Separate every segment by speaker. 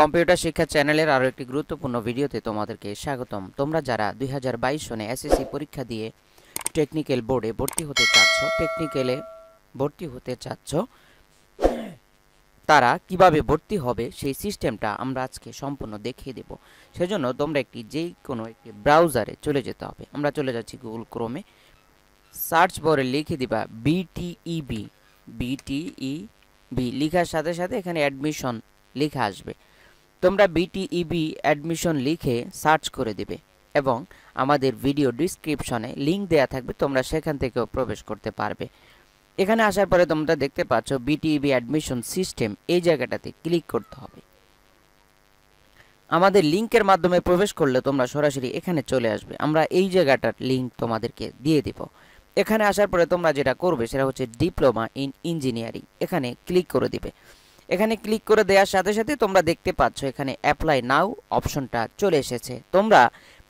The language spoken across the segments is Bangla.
Speaker 1: কম্পিউটার শিক্ষা চ্যানেলের আরও একটি গুরুত্বপূর্ণ ভিডিওতে তোমাদেরকে স্বাগতম। তোমরা যারা 2022 সনে এসএসসি পরীক্ষা দিয়ে টেকনিক্যাল বোর্ডে ভর্তি হতে চাচ্ছ, তারা কিভাবে ভর্তি হবে সেই সিস্টেমটা আমরা আজকে সম্পূর্ণ দেখিয়ে দেব। সেজন্য তোমরা যে কোনো একটি ব্রাউজারে চলে যেতে হবে। আমরা চলে যাচ্ছি গুগল ক্রোমে, সার্চ বারে লিখে দিবা বিটিইবি লেখার সাথে সাথে এখানে অ্যাডমিশন লেখা আসবে। তোমরা বিটিইবি অ্যাডমিশন লিখে সার্চ করে দিবে এবং আমাদের ভিডিও ডিসক্রিপশনে লিংক দেয়া থাকবে, তোমরা সেখান থেকেও প্রবেশ করতে পারবে। এখানে আসার পরে তোমরা দেখতে পাচ্ছ বিটিইবি অ্যাডমিশন সিস্টেম, এই জায়গাটাতে ক্লিক করতে হবে। আমাদের লিংকের মাধ্যমে প্রবেশ করলে তোমরা সরাসরি এখানে চলে আসবে। আমরা এই জায়গাটার লিংক তোমাদেরকে দিয়ে দেব। এখানে আসার পরে তোমরা যেটা করবে সেটা হচ্ছে ডিপ্লোমা ইন ইঞ্জিনিয়ারিং, এখানে ক্লিক করে দিবে। এখানে ক্লিক করে দেওয়ার সাথে সাথে তোমরা দেখতে পাচ্ছ এখানে অ্যাপ্লাই নাও অপশনটা চলে এসেছে। তোমরা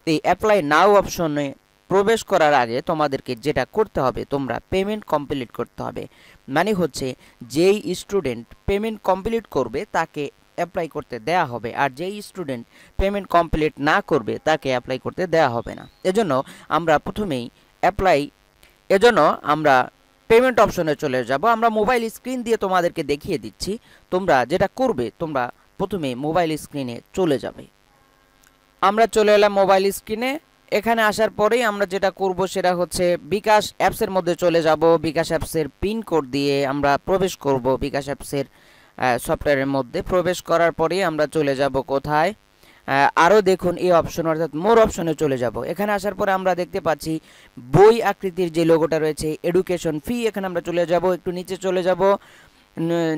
Speaker 1: এই অ্যাপ্লাই নাও অপশনে প্রবেশ করার আগে তোমাদেরকে যেটা করতে হবে, তোমরা পেমেন্ট কমপ্লিট করতে হবে। মানে হচ্ছে যেই স্টুডেন্ট পেমেন্ট কমপ্লিট করবে তাকে অ্যাপ্লাই করতে দেয়া হবে, আর যেই স্টুডেন্ট পেমেন্ট কমপ্লিট না করবে তাকে অ্যাপ্লাই করতে দেয়া হবে না। এজন্য আমরা পেমেন্ট অপশনে চলে যাব। আমরা মোবাইল স্ক্রিন দিয়ে তোমাদেরকে দেখিয়ে দিচ্ছি। তোমরা যেটা করবে, তোমরা প্রথমে মোবাইল স্ক্রিনে চলে যাবে। আমরা চলে এলাম মোবাইল স্ক্রিনে। এখানে আসার পরেই আমরা যেটা করব সেটা হচ্ছে বিকাশ অ্যাপসের মধ্যে চলে যাব। বিকাশ অ্যাপসের পিন কোড দিয়ে আমরা প্রবেশ করব বিকাশ অ্যাপসের সফটওয়্যারের মধ্যে। প্রবেশ করার পরেই আমরা চলে যাব কোথায়, আরও দেখুন এই অপশন, অর্থাৎ মোর অপশনে চলে যাব। এখানে আসার পরে আমরা দেখতে পাচ্ছি বই আকৃতির যে লোগোটা রয়েছে এডুকেশন ফি, এখানে আমরা চলে যাব। একটু নিচে চলে যাব,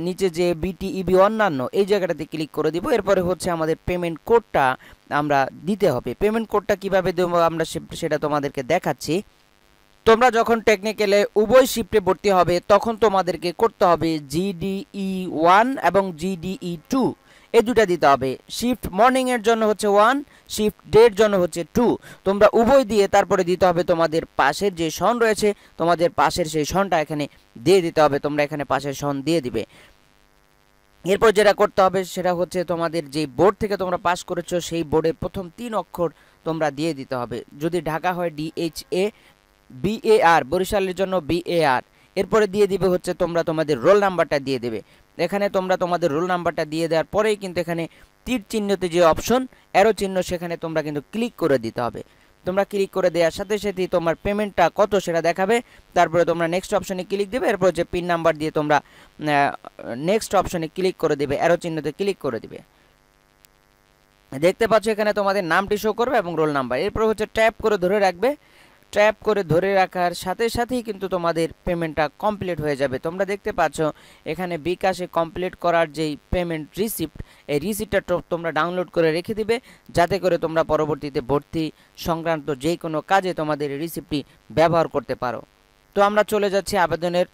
Speaker 1: নিচে যে বিটিইবি অন্যান্য এই জায়গাটাতে ক্লিক করে দিব। এরপরে হচ্ছে আমাদের পেমেন্ট কোডটা আমরা দিতে হবে। পেমেন্ট কোডটা কিভাবে দেবো আমরা সেটা তোমাদেরকে দেখাচ্ছি। তোমরা যখন টেকনিক্যালে উভয় শিফটে ভর্তি হবে তখন তোমাদেরকে করতে হবে জিডিই 1 এবং জিডিই 2, এই দুটা দিতে হবে। শিফট মর্নিং এর জন্য হচ্ছে 1, শিফট ডে এর জন্য হচ্ছে 2। তোমরা উভয় দিয়ে তারপরে দিতে হবে তোমাদের পাশের যে সন রয়েছে, তোমাদের পাশের সেই সনটা এখানে দিয়ে দিতে হবে। তোমরা এখানে পাশের সন দিয়ে দিবে। এরপর যেটা করতে হবে সেটা হচ্ছে তোমাদের যে বোর্ড থেকে তোমরা পাস করেছো সেই বোর্ডের প্রথম 3 অক্ষর তোমরা দিয়ে দিতে হবে। যদি ঢাকা হয় DHA, BAR বরিশালের জন্য BAR। এরপরে দিয়ে দিবে হচ্ছে তোমরা তোমাদের রোল নাম্বারটা দিয়ে দেবে। এখানে তোমরা তোমাদের রোল নাম্বারটা দিয়ে দেওয়ার পরেই কিন্তু এখানে তীর চিহ্নতে যে অপশন অ্যারো চিহ্ন, সেখানে তোমরা কিন্তু ক্লিক করে দিতে হবে। তোমরা ক্লিক করে দেওয়ার সাথে সাথেই তোমার পেমেন্টটা কত সেটা দেখাবে। তারপরে তোমরা নেক্সট অপশনে ক্লিক দেবে। এরপর যে পিন নাম্বার দিয়ে তোমরা নেক্সট অপশনে ক্লিক করে দেবে, অ্যারো চিহ্নতে ক্লিক করে দিবে। দেখতে পাচ্ছ এখানে তোমাদের নামটি শো করবে এবং রোল নাম্বার। এরপর হচ্ছে ট্যাপ করে ধরে রাখবে। ট্যাপ করে ধরে রাখার সাথে সাথেই কিন্তু তোমাদের পেমেন্টটা কমপ্লিট হয়ে যাবে। তোমরা দেখতে পাচ্ছ এখানে বিকাশে কমপ্লিট করার যেই পেমেন্ট রিসিপ্ট, এই রিসিপ্টটা তোমরা ডাউনলোড করে রেখে দিবে, যাতে করে তোমরা পরবর্তীতে ভর্তি সংক্রান্ত যে কোনো কাজে তোমাদের এই রিসিপ্টটি ব্যবহার করতে পারো। তো আমরা চলে যাচ্ছি আবেদনের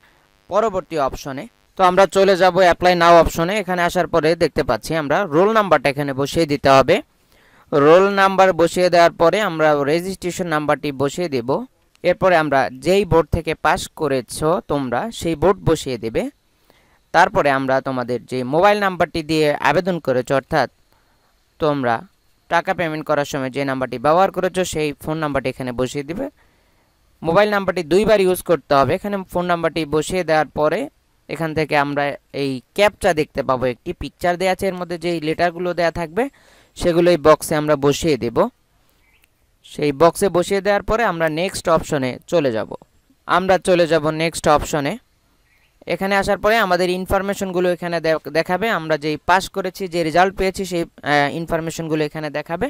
Speaker 1: পরবর্তী অপশনে। তো আমরা চলে যাব অ্যাপ্লাই নাও অপশনে। এখানে আসার পরে দেখতে পাচ্ছি আমরা রোল নাম্বারটা এখানে বসিয়ে দিতে হবে। রোল নাম্বার বসিয়ে দেওয়ার পরে আমরা রেজিস্ট্রেশন নাম্বারটি বসিয়ে দেব। এরপরে আমরা যেই বোর্ড থেকে পাস করেছো তোমরা সেই বোর্ড বসিয়ে দেবে। তারপরে আমরা তোমাদের যে মোবাইল নাম্বারটি দিয়ে আবেদন করেছো, অর্থাৎ তোমরা টাকা পেমেন্ট করার সময় যে নাম্বারটি ব্যবহার করেছো সেই ফোন নাম্বারটি এখানে বসিয়ে দিবে। মোবাইল নাম্বারটি 2 বার ইউজ করতে হবে। এখানে ফোন নাম্বারটি বসিয়ে দেওয়ার পরে এখান থেকে আমরা এই ক্যাপচা দেখতে পাবো, একটি পিকচার দেওয়া আছে, এর মধ্যে যেই লেটারগুলো দেওয়া থাকবে সেগুলো এই বক্সে আমরা বসিয়ে দেব। সেই বক্সে বসিয়ে দেওয়ার পরে আমরা নেক্সট অপশনে চলে যাব। আমরা চলে যাব নেক্সট অপশনে। এখানে আসার পরে আমাদের ইনফরমেশনগুলো এখানে দেখাবে। আমরা যেই পাস করেছি, যে রেজাল্ট পেয়েছি সেই ইনফরমেশনগুলো এখানে দেখাবে।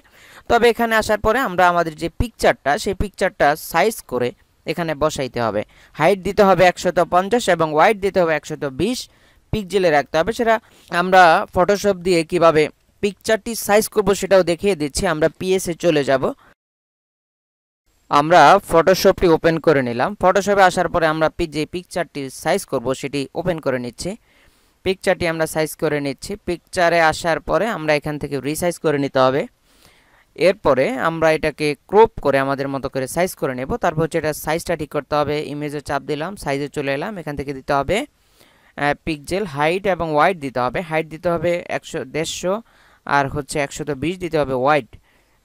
Speaker 1: তবে এখানে আসার পরে আমরা আমাদের যে পিকচারটা, সেই পিকচারটা সাইজ করে এখানে বসাইতে হবে। হাইট দিতে হবে 150 এবং ওয়াইড দিতে হবে 120 পিক্সেলে রাখতে হবে। সেটা আমরা ফটোশপ দিয়ে কিভাবে পিকচারটি সাইজ করব সেটাও দেখিয়ে দিচ্ছি। আমরা পিএসএ চলে যাব। আমরা ফটোশপটি ওপেন করে নিলাম। ফটোশপে আসার পরে আমরা যে পিকচারটি সাইজ করব সেটি ওপেন করে নিচ্ছি। পিকচারটি আমরা সাইজ করে নিচ্ছি। পিকচারে আসার পরে আমরা এখান থেকে রিসাইজ করে নিতে হবে। এরপরে আমরা এটাকে ক্রপ করে আমাদের মতো করে সাইজ করে নেব। তারপর হচ্ছে এটা সাইজটা ঠিক করতে হবে। ইমেজে চাপ দিলাম, সাইজে চলে এলাম। এখান থেকে দিতে হবে পিক্সেল, হাইট এবং ওয়াইড দিতে হবে। হাইট দিতে হবে 150 আর হচ্ছে 120 দিতে হবে হোয়াইট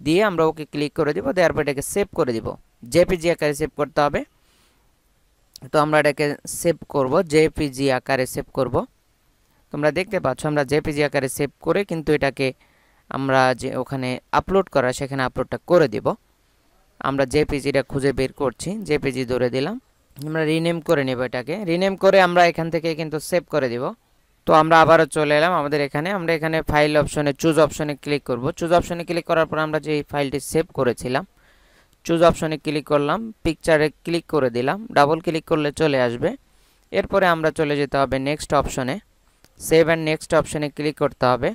Speaker 1: দিয়ে আমরা ওকে ক্লিক করে দিব, দেওয়ার পর এটাকে সেভ করে দিব। জেপিজি আকারে সেভ করতে হবে। তো আমরা এটাকে সেভ করব, জেপিজি আকারে সেভ করব। তোমরা দেখতে পাচ্ছ আমরা জেপিজি আকারে সেভ করে কিন্তু এটাকে আমরা যে ওখানে আপলোড করা সেখানে আপলোডটা করে দিব। আমরা জেপিজিটা খুঁজে বের করছি, জেপিজি ধরে দিলাম। আমরা রিনেম করে নেব, এটাকে রিনেম করে আমরা এখান থেকে কিন্তু সেভ করে দিব। তো আমরা আবারও চলে এলাম আমাদের এখানে। আমরা এখানে ফাইল অপশনে চুজ অপশনে ক্লিক করব। চুজ অপশনে ক্লিক করার পর আমরা যে ফাইলটি সেভ করেছিলাম চুজ অপশনে ক্লিক করলাম, পিকচারে ক্লিক করে দিলাম, ডাবল ক্লিক করলে চলে আসবে। এরপরে আমরা চলে যেতে হবে নেক্সট অপশনে, সেভ অ্যান্ড নেক্সট অপশনে ক্লিক করতে হবে।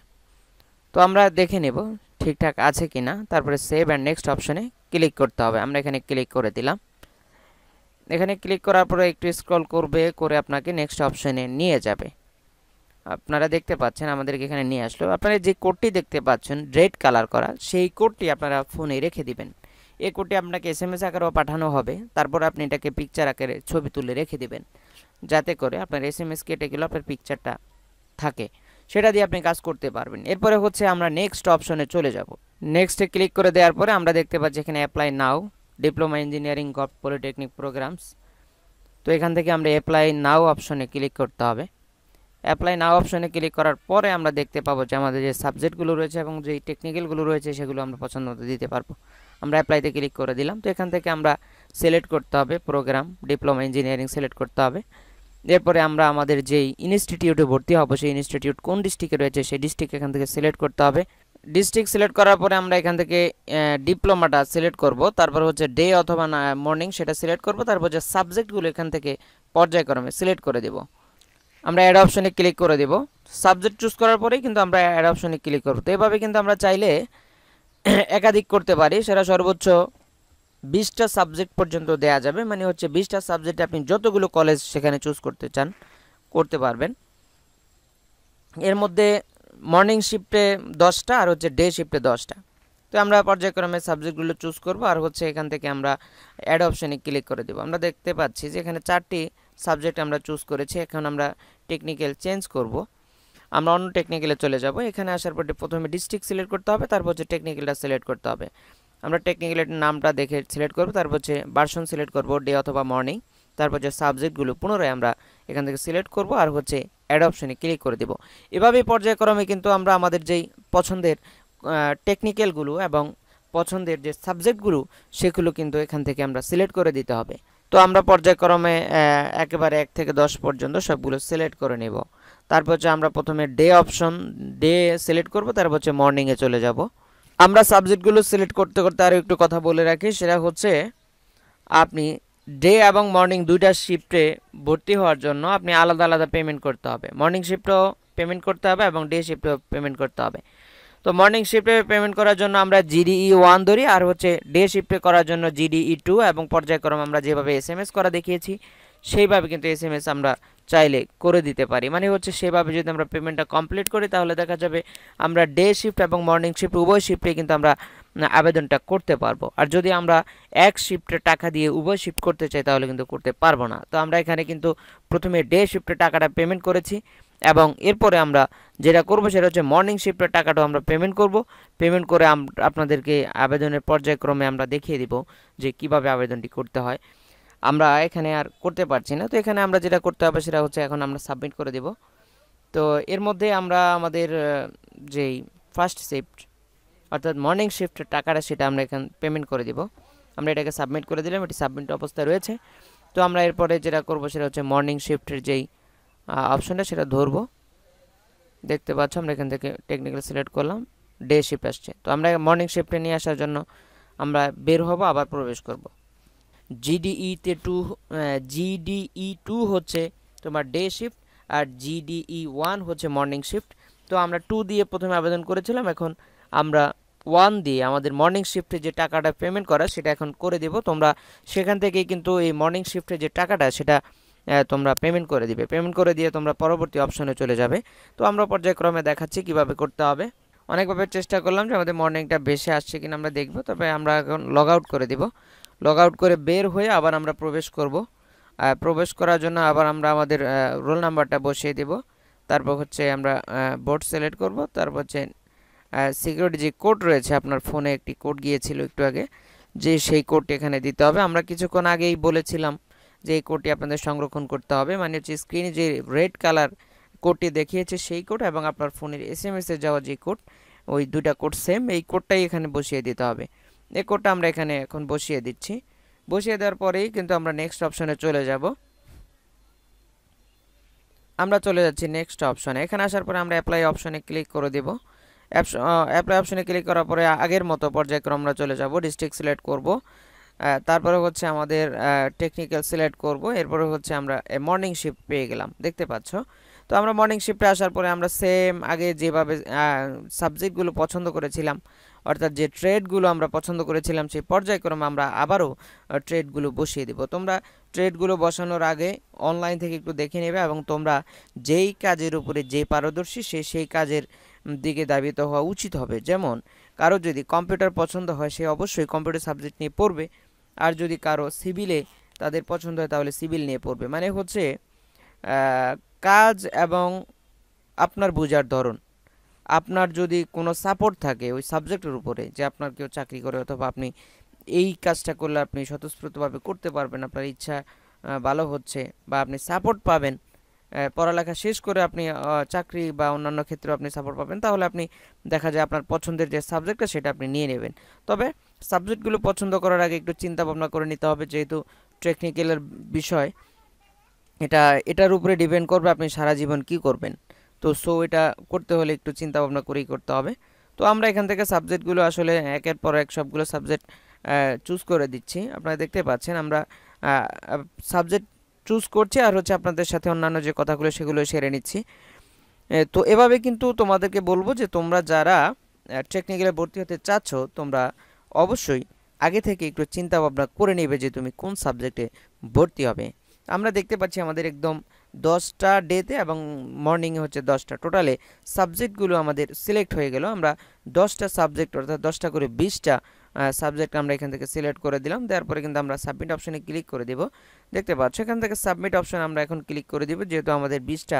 Speaker 1: তো আমরা দেখে নেব ঠিকঠাক আছে কিনা, তারপরে সেভ অ্যান্ড নেক্সট অপশনে ক্লিক করতে হবে। আমরা এখানে ক্লিক করে দিলাম। এখানে ক্লিক করার পরে একটু স্ক্রল করবে, করে আপনাকে নেক্সট অপশনে নিয়ে যাবে। আপনারা দেখতে পাচ্ছেন আমাদেরকে এখানে নিয়ে আসলো। আপনারা যে কোডটি দেখতে পাচ্ছেন রেড কালার করা, সেই কোডটি আপনারা ফোনে রেখে দিবেন। এই কোডটি আপনাকে এসএমএস আকারেও পাঠানো হবে, তারপর আপনি এটাকে পিকচার আকারে ছবি তুলে রেখে দিবেন, যাতে করে আপনার এসএমএস কেটে গেলে আপনার পিকচারটা থাকে, সেটা দিয়ে আপনি কাজ করতে পারবেন। এরপরে হচ্ছে আমরা নেক্সট অপশনে চলে যাব। নেক্সটে ক্লিক করে দেওয়ার পরে আমরা দেখতে পাচ্ছি এখানে অ্যাপ্লাই নাও, diploma engineering gov polytechnic programs. তো এখান থেকে আমরা অ্যাপ্লাই নাও অপশনে ক্লিক করতে হবে। অ্যাপ্লাই নাও অপশনে ক্লিক করার পরে আমরা দেখতে পাবো যে আমাদের যে সাবজেক্টগুলো রয়েছে এবং যে টেকনিক্যালগুলো রয়েছে সেগুলো আমরা পছন্দ মতো দিতে পারবো। আমরা অ্যাপ্লাইতে ক্লিক করে দিলাম। তো এখান থেকে আমরা সিলেক্ট করতে হবে প্রোগ্রাম ডিপ্লোমা ইঞ্জিনিয়ারিং সিলেক্ট করতে হবে। এরপরে আমরা আমাদের যেই ইনস্টিটিউটে ভর্তি হব সেই ইনস্টিটিউট কোন ডিস্ট্রিক্টে রয়েছে সেই ডিস্ট্রিক্ট এখান থেকে সিলেক্ট করতে হবে। ডিস্ট্রিক্ট সিলেক্ট করার পরে আমরা এখান থেকে ডিপ্লোমাটা সিলেক্ট করব, তারপর হচ্ছে ডে অথবা মর্নিং সেটা সিলেক্ট করব, তারপর যে সাবজেক্টগুলো এখান থেকে পর্যায়ক্রমে সিলেক্ট করে দেব। আমরা অ্যাড অপশনে ক্লিক করে দেব। সাবজেক্ট চুজ করার পরেই কিন্তু আমরা অ্যাড অপশনে ক্লিক করব। তো এভাবে কিন্তু আমরা চাইলে একাধিক করতে পারি, সেটা সর্বোচ্চ 20টা সাবজেক্ট পর্যন্ত দেয়া যাবে। মানে হচ্ছে 20টা সাবজেক্টে আপনি যতগুলো কলেজ সেখানে চুজ করতে চান করতে পারবেন। এর মধ্যে মর্নিং শিফটে 10টা আর হচ্ছে ডে শিফটে 10টা। তো আমরা পর্যায়ক্রমে সাবজেক্টগুলো চুজ করব আর হচ্ছে এখান থেকে আমরা অ্যাড অপশনে ক্লিক করে দেব। আমরা দেখতে পাচ্ছি যে এখানে 4টি সাবজেক্ট আমরা চুজ করেছি। এখন আমরা টেকনিক্যাল চেঞ্জ করব, আমরা অন্য টেকনিক্যালে চলে যাব। এখানে আসার পর প্রথমে ডিস্ট্রিক্ট সিলেক্ট করতে হবে, তারপর হচ্ছে টেকনিক্যালটা সিলেক্ট করতে হবে। আমরা টেকনিক্যালের নামটা দেখে সিলেক্ট করব, তারপর হচ্ছে ভার্সন সিলেক্ট করব ডে অথবা মর্নিং, তারপর যে সাবজেক্টগুলো পুনরায় আমরা এখান থেকে সিলেক্ট করব আর হচ্ছে অ্যাড অপশনে ক্লিক করে দেব। এভাবেই পর্যায়ক্রমে কিন্তু আমরা আমাদের যেই পছন্দের টেকনিক্যালগুলো এবং পছন্দের যে সাবজেক্টগুলো সেগুলো কিন্তু এখান থেকে আমরা সিলেক্ট করে দিতে হবে। তো আমরা পর্যায়ক্রমে একেবারে 1 থেকে 10 পর্যন্ত সবগুলো সিলেক্ট করে নেব। তারপর হচ্ছে আমরা প্রথমে ডে সিলেক্ট করব, তারপর হচ্ছে মর্নিংয়ে চলে যাব। আমরা সাবজেক্টগুলো সিলেক্ট করতে করতে আরও একটু কথা বলে রাখি, সেটা হচ্ছে আপনি ডে এবং মর্নিং দুইটা শিফটে ভর্তি হওয়ার জন্য আপনি আলাদা আলাদা পেমেন্ট করতে হবে। মর্নিং শিফটেও পেমেন্ট করতে হবে এবং ডে শিফটেও পেমেন্ট করতে হবে। তো মর্নিং শিফটে পেমেন্ট করার জন্য আমরা জিডিই 1 ধরি, আর হচ্ছে ডে শিফটে করার জন্য জিডিই 2, এবং পর্যায়ক্রমে আমরা যেভাবে এসএমএস করা দেখিয়েছি সেইভাবে কিন্তু এসএমএস আমরা চাইলে করে দিতে পারি। মানে হচ্ছে সেভাবে যদি আমরা পেমেন্টটা কমপ্লিট করি তাহলে দেখা যাবে আমরা ডে শিফট এবং মর্নিং শিফট উভয় শিফটে কিন্তু আমরা আবেদনটা করতে পারবো। আর যদি আমরা এক শিফটে টাকা দিয়ে উভয় শিফট করতে চাই তাহলে কিন্তু করতে পারবো না। তো আমরা এখানে কিন্তু প্রথমে ডে শিফটে টাকাটা পেমেন্ট করেছি এবং এরপরে আমরা যেটা করব সেটা হচ্ছে মর্নিং শিফটের টাকাটাও আমরা পেমেন্ট করব। পেমেন্ট করে আপনাদেরকে আবেদনের পর্যায়ক্রমে আমরা দেখিয়ে দিব যে কিভাবে আবেদনটি করতে হয়। আমরা এখানে আর করতে পারছি না, তো এখানে আমরা যেটা করতে হবে সেটা হচ্ছে এখন আমরা সাবমিট করে দেব। তো এর মধ্যে আমরা আমাদের যেই ফার্স্ট শিফট অর্থাৎ মর্নিং শিফটের টাকাটা সেটা আমরা এখানে পেমেন্ট করে দিব। আমরা এটাকে সাবমিট করে দিলাম, এটি সাবমিট অবস্থায় রয়েছে। তো আমরা এরপরে যেটা করব সেটা হচ্ছে মর্নিং শিফটের যেই অপশনটা সেটা ধরবো। দেখতে পাচ্ছ আমরা এখান থেকে টেকনিক্যাল সিলেক্ট করলাম, ডে শিফট আসছে। তো আমরা মর্নিং শিফটে নিয়ে আসার জন্য আমরা বের হব, আবার প্রবেশ করব। জিডিই 2 হচ্ছে তোমার ডে শিফট আর জিডিই 1 হচ্ছে মর্নিং শিফট। তো আমরা 2 দিয়ে প্রথমে আবেদন করেছিলাম, এখন আমরা 1 দিয়ে আমাদের মর্নিং শিফটে যে টাকাটা পেমেন্ট করা সেটা এখন করে দেব। তোমরা সেখান থেকেই কিন্তু এই মর্নিং শিফটে যে টাকাটা সেটা তোমরা পেমেন্ট করে দিবে। পেমেন্ট করে দিয়ে তোমরা পরবর্তী অপশনে চলে যাবে। তো আমরা পর্যায়ক্রমে দেখাচ্ছি কিভাবে করতে হবে। অনেকভাবে চেষ্টা করলাম যে আমাদের মর্নিংটা বেশি আসছে কিনা আমরা দেখব, তবে আমরা এখন লগ আউট করে দিব। লগ আউট করে বের হয়ে আবার আমরা প্রবেশ করব। প্রবেশ করার জন্য আবার আমরা আমাদের রোল নাম্বারটা বসিয়ে দেব। তারপর হচ্ছে আমরা বোর্ড সিলেক্ট করব, তারপর হচ্ছে সিকিউরিটি যে কোড রয়েছে, আপনার ফোনে একটি কোড গিয়েছিল একটু আগে, যে সেই কোডটি এখানে দিতে হবে। আমরা কিছুক্ষণ আগেই বলেছিলাম যে এই কোডটি আপনাদের সংরক্ষণ করতে হবে, মানে হচ্ছে স্ক্রিনে যে রেড কালার কোডটি দেখিয়েছে সেই কোড এবং আপনার ফোনের SMS-এ যাওয়া যে কোড, ওই দুটা কোড সেম, এই কোডটাই এখানে বসিয়ে দিতে হবে। এই কোডটা আমরা এখানে এখন বসিয়ে দিচ্ছি। বসিয়ে দেওয়ার পরেই কিন্তু আমরা নেক্সট অপশনে চলে যাব। আমরা চলে যাচ্ছি নেক্সট অপশনে। এখানে আসার পরে আমরা অ্যাপ্লাই অপশনে ক্লিক করে দেব। অ্যাপ্লাই অপশনে ক্লিক করার পরে আগের মতো পর্যায়ক্রমে আমরা চলে যাব। ডিস্ট্রিক্ট সিলেক্ট করব, তারপরে হচ্ছে আমাদের টেকনিক্যাল সিলেক্ট করব, এরপরে হচ্ছে আমরা মর্নিং শিফট পেয়ে গেলাম, দেখতে পাচ্ছ। তো আমরা মর্নিং শিফটে আসার পরে আমরা সেম আগে যেভাবে সাবজেক্টগুলো পছন্দ করেছিলাম, অর্থাৎ যে ট্রেডগুলো আমরা পছন্দ করেছিলাম সেই পর্যায়ক্রমে আমরা আবারও ট্রেডগুলো বসিয়ে দেব। তোমরা ট্রেডগুলো বসানোর আগে অনলাইন থেকে একটু দেখে নেবে এবং তোমরা যেই কাজের উপরে যে পারদর্শী সেই কাজের দিকে ধাবিত হওয়া উচিত হবে। যেমন কারো যদি কম্পিউটার পছন্দ হয় সে অবশ্যই কম্পিউটার সাবজেক্ট নিয়ে পড়বে, আর যদি কারো সিভিলে তাদের পছন্দ হয় তাহলে সিভিল নিয়ে পড়বে। মানে হচ্ছে কাজ এবং আপনার বোঝার ধরন, আপনার যদি কোনো সাপোর্ট থাকে ওই সাবজেক্টের উপরে, যে আপনার কেউ চাকরি করে অথবা আপনি এই কাজটা করলে আপনি স্বতঃস্ফূর্তভাবে করতে পারবেন, আপনার ইচ্ছা ভালো হচ্ছে, বা আপনি সাপোর্ট পাবেন, পড়ালেখা শেষ করে আপনি চাকরি বা অন্যান্য ক্ষেত্রে আপনি সাপোর্ট পাবেন, তাহলে আপনি দেখা যায় আপনার পছন্দের যে সাবজেক্টটা সেটা আপনি নিয়ে নেবেন। তবে সাবজেক্টগুলো পছন্দ করার আগে একটু চিন্তা ভাবনা করে নিতে হবে, যেহেতু টেকনিক্যালের বিষয়, এটার উপরে ডিপেন্ড করবে আপনি সারা জীবন কি করবেন। তো এটা করতে হলে একটু চিন্তা ভাবনা করেই করতে হবে। তো আমরা এখান থেকে সাবজেক্টগুলো আসলে একের পর এক সবগুলো সাবজেক্ট চুজ করে দিচ্ছি। আপনারা দেখতে পাচ্ছেন আমরা সাবজেক্ট চুজ করছি আর হচ্ছে আপনাদের সাথে অন্যান্য যে কথাগুলো সেগুলো সেরে নিচ্ছি। তো এভাবে কিন্তু তোমাদেরকে বলবো যে তোমরা যারা টেকনিক্যালে ভর্তি হতে চাচ্ছ, তোমরা অবশ্যই আগে থেকে একটু চিন্তা ভাবনা করে নেবে যে তুমি কোন সাবজেক্টে ভর্তি হবে। আমরা দেখতে পাচ্ছি আমাদের একদম 10টা ডেতে এবং মর্নিংয়ে হচ্ছে 10টা, টোটালে সাবজেক্টগুলো আমাদের সিলেক্ট হয়ে গেল। আমরা 10টা সাবজেক্ট অর্থাৎ 10টা করে 20টা সাবজেক্ট আমরা এখান থেকে সিলেক্ট করে দিলাম। দেওয়ার পরে কিন্তু আমরা সাবমিট অপশনে ক্লিক করে দেব। দেখতে পাচ্ছ এখান থেকে সাবমিট অপশন আমরা এখন ক্লিক করে দেব, যেহেতু আমাদের 20টা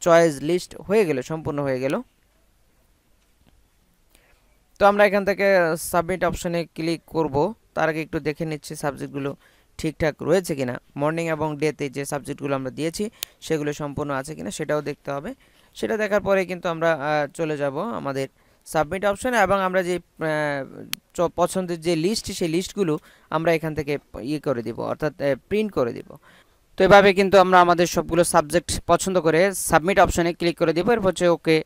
Speaker 1: চয়েস লিস্ট হয়ে গেল, সম্পূর্ণ হয়ে গেল। তো আমরা এখান থেকে সাবমিট অপশনে ক্লিক করব। তার আগে একটু দেখে নিচ্ছি সাবজেক্টগুলো ঠিকঠাক রয়েছে কিনা, মর্নিং এবং ডেতে যে সাবজেক্টগুলো আমরা দিয়েছি সেগুলো সম্পূর্ণ আছে কিনা সেটাও দেখতে হবে। সেটা দেখার পরে কিন্তু আমরা চলে যাব আমাদের সাবমিট অপশনে এবং আমরা যে পছন্দের যে লিস্ট সেই লিস্টগুলো আমরা এখান থেকে করে দিব, অর্থাৎ প্রিন্ট করে দিব। তো এভাবে কিন্তু আমরা আমাদের সবগুলো সাবজেক্ট পছন্দ করে সাবমিট অপশনে ক্লিক করে দিব। এরপর হচ্ছে ওকে,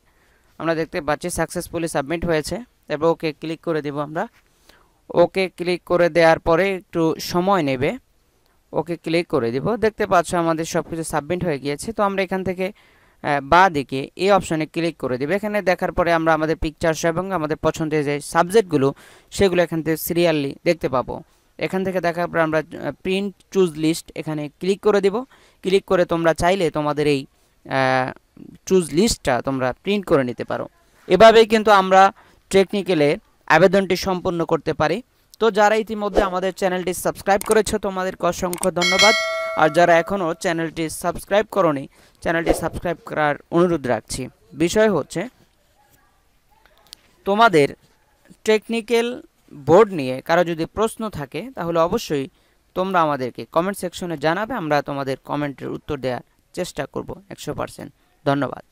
Speaker 1: আমরা দেখতে পাচ্ছি সাকসেসফুলি সাবমিট হয়েছে। এরপর ওকে ক্লিক করে দিব। আমরা ওকে ক্লিক করে দেওয়ার পরে একটু সময় নেবে, ওকে ক্লিক করে দিব। দেখতে পাচ্ছ আমাদের সব কিছু সাবমিট হয়ে গিয়েছে। তো আমরা এখান থেকে বাঁ দিকে এই অপশনে ক্লিক করে দেব। এখানে দেখার পরে আমরা আমাদের পিকচার্স এবং আমাদের পছন্দের যে সাবজেক্টগুলো সেগুলো এখান থেকে সিরিয়ালি দেখতে পাবো। এখান থেকে দেখার পর আমরা প্রিন্ট চুজ লিস্ট এখানে ক্লিক করে দেব। ক্লিক করে তোমরা চাইলে তোমাদের এই চুজ লিস্টটা তোমরা প্রিন্ট করে নিতে পারো। এভাবেই কিন্তু আমরা টেকনিক্যালে আবেদনটি সম্পূর্ণ করতে পারি। তো যারা ইতিমধ্যে আমাদের চ্যানেলটি সাবস্ক্রাইব করেছো তোমাদেরকে অসংখ্য ধন্যবাদ, আর যারা এখনও চ্যানেলটি সাবস্ক্রাইব করোনি চ্যানেলটি সাবস্ক্রাইব করার অনুরোধ রাখছি। বিষয় হচ্ছে তোমাদের টেকনিক্যাল বোর্ড নিয়ে কারো যদি প্রশ্ন থাকে তাহলে অবশ্যই তোমরা আমাদেরকে কমেন্ট সেকশনে জানাবে, আমরা তোমাদের কমেন্টের উত্তর দেওয়ার চেষ্টা করব 100%। ধন্যবাদ।